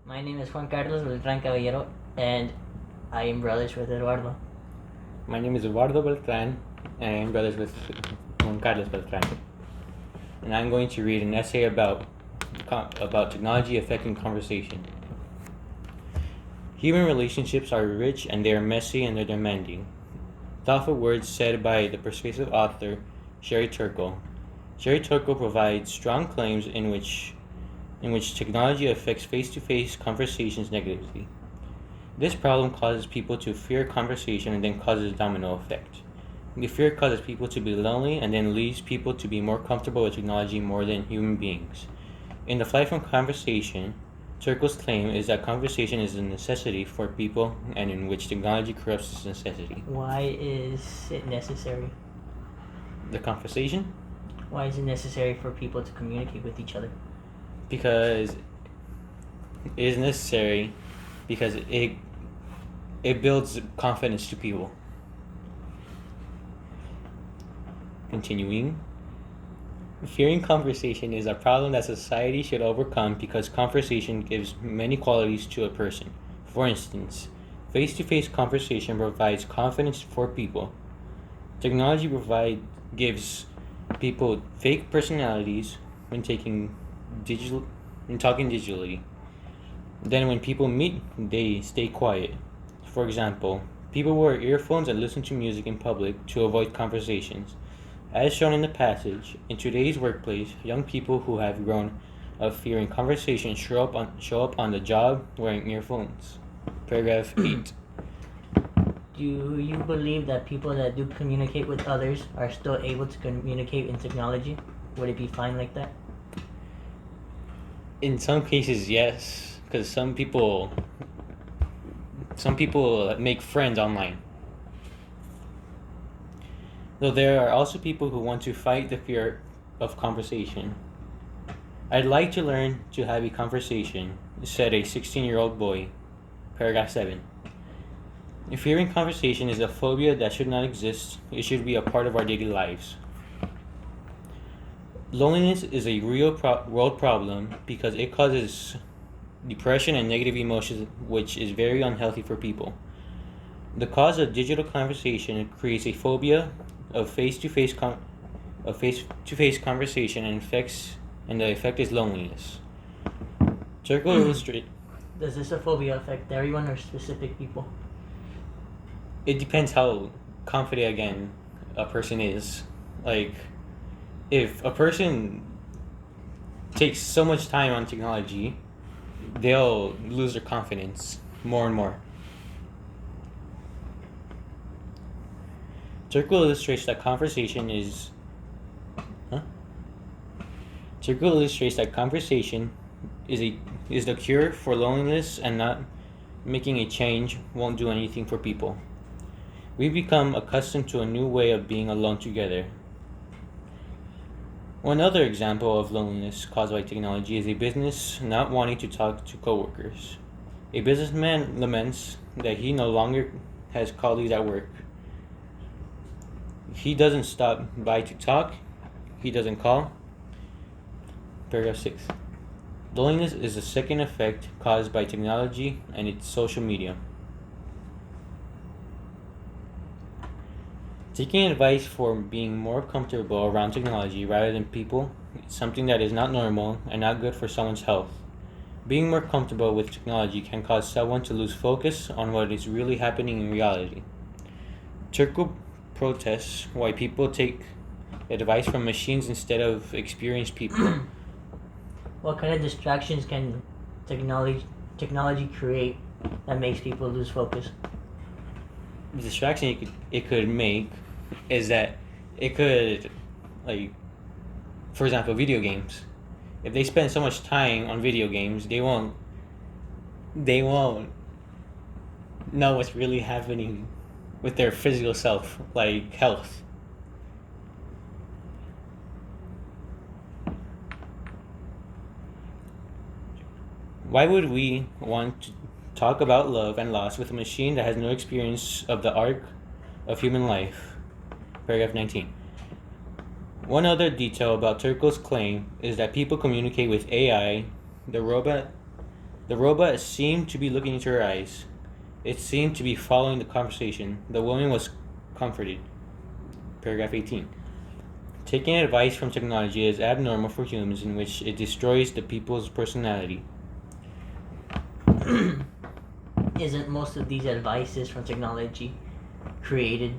My name is Juan Carlos Beltran Caballero, and I am brothers with Eduardo. My name is Eduardo Beltran, and I am brothers with Juan Carlos Beltran. And I'm going to read an essay about technology affecting conversation. Human relationships are rich and they are messy and they're demanding. Thoughtful words said by the persuasive author Sherry Turkle. Sherry Turkle provides strong claims in which technology affects face-to-face conversations negatively. This problem causes people to fear conversation and then causes a domino effect. The fear causes people to be lonely and then leads people to be more comfortable with technology more than human beings. In The Flight from Conversation, Turkle's claim is that conversation is a necessity for people and in which technology corrupts this necessity. Why is it necessary? The conversation? Why is it necessary for people to communicate with each other? Because it is necessary because it builds confidence to people. Continuing. Fearing conversation is a problem that society should overcome because conversation gives many qualities to a person. For instance, face-to-face conversation provides confidence for people. Technology gives people fake personalities when talking digitally. Then when people meet, they stay quiet. For example, people wear earphones and listen to music in public to avoid conversations. As shown in the passage, in today's workplace, young people who have grown up fearing conversation show up on the job wearing earphones. Paragraph 8. Do you believe that people that do communicate with others are still able to communicate in technology? Would it be fine like that? In some cases, yes, because some people make friends online. Though there are also people who want to fight the fear of conversation. I'd like to learn to have a conversation, said a 16-year-old boy. Paragraph 7. Fearing conversation is a phobia that should not exist. It should be a part of our daily lives. Loneliness is a real world problem because it causes depression and negative emotions, which is very unhealthy for people. The cause of digital conversation creates a phobia of face-to-face conversation and the effect is loneliness. Turkle illustrate. Does this phobia affect everyone or specific people? It depends how confident again a person is. Like, if a person takes so much time on technology, they'll lose their confidence more and more. Turkle illustrates that conversation is the cure for loneliness, and not making a change won't do anything for people. We become accustomed to a new way of being alone together. One other example of loneliness caused by technology is a business not wanting to talk to coworkers. A businessman laments that he no longer has colleagues at work. He doesn't stop by to talk. He doesn't call. Paragraph 6. Loneliness is the second effect caused by technology and its social media. Taking advice for being more comfortable around technology rather than people is something that is not normal and not good for someone's health. Being more comfortable with technology can cause someone to lose focus on what is really happening in reality. Turkle protests why people take advice from machines instead of experienced people. What kind of distractions can technology create that makes people lose focus? The distraction it could make is that it could, like, for example, video games. If they spend so much time on video games, they won't know what's really happening with their physical self, like health. Why would we want to talk about love and loss with a machine that has no experience of the arc of human life? Paragraph 19. One other detail about Turkle's claim is that people communicate with AI, the robot The robot seemed to be looking into her eyes. It seemed to be following the conversation. The woman was comforted. Paragraph 18. Taking advice from technology is abnormal for humans in which it destroys the people's personality. Isn't most of these advices from technology created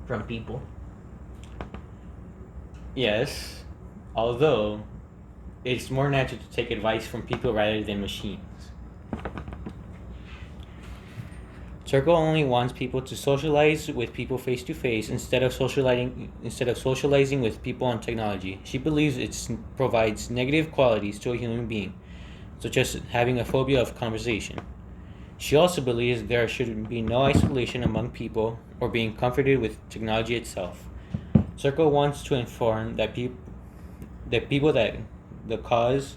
from people? Yes, although it's more natural to take advice from people rather than machines. Turco only wants people to socialize with people face to face instead of socializing with people on technology. She believes it provides negative qualities to a human being, such as having a phobia of conversation. She also believes there should be no isolation among people or being comforted with technology itself. Turco wants to inform that people that the cause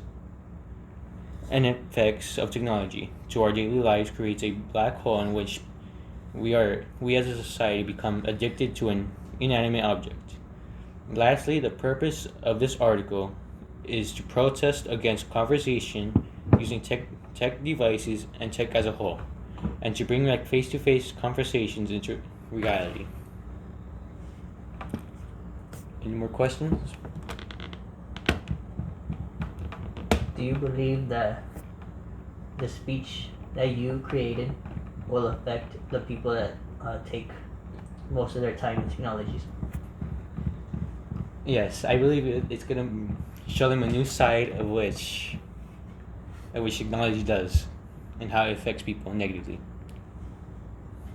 and effects of technology to our daily lives creates a black hole in which we as a society become addicted to an inanimate object. Lastly, the purpose of this article is to protest against conversation using tech devices and tech as a whole, and to bring back face-to-face conversations into reality. Any more questions? Do you believe that the speech that you created will affect the people that take most of their time in technologies? Yes, I believe it's gonna show them a new side of which technology does, and how it affects people negatively.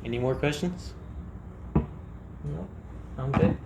Any more questions? No, I'm good.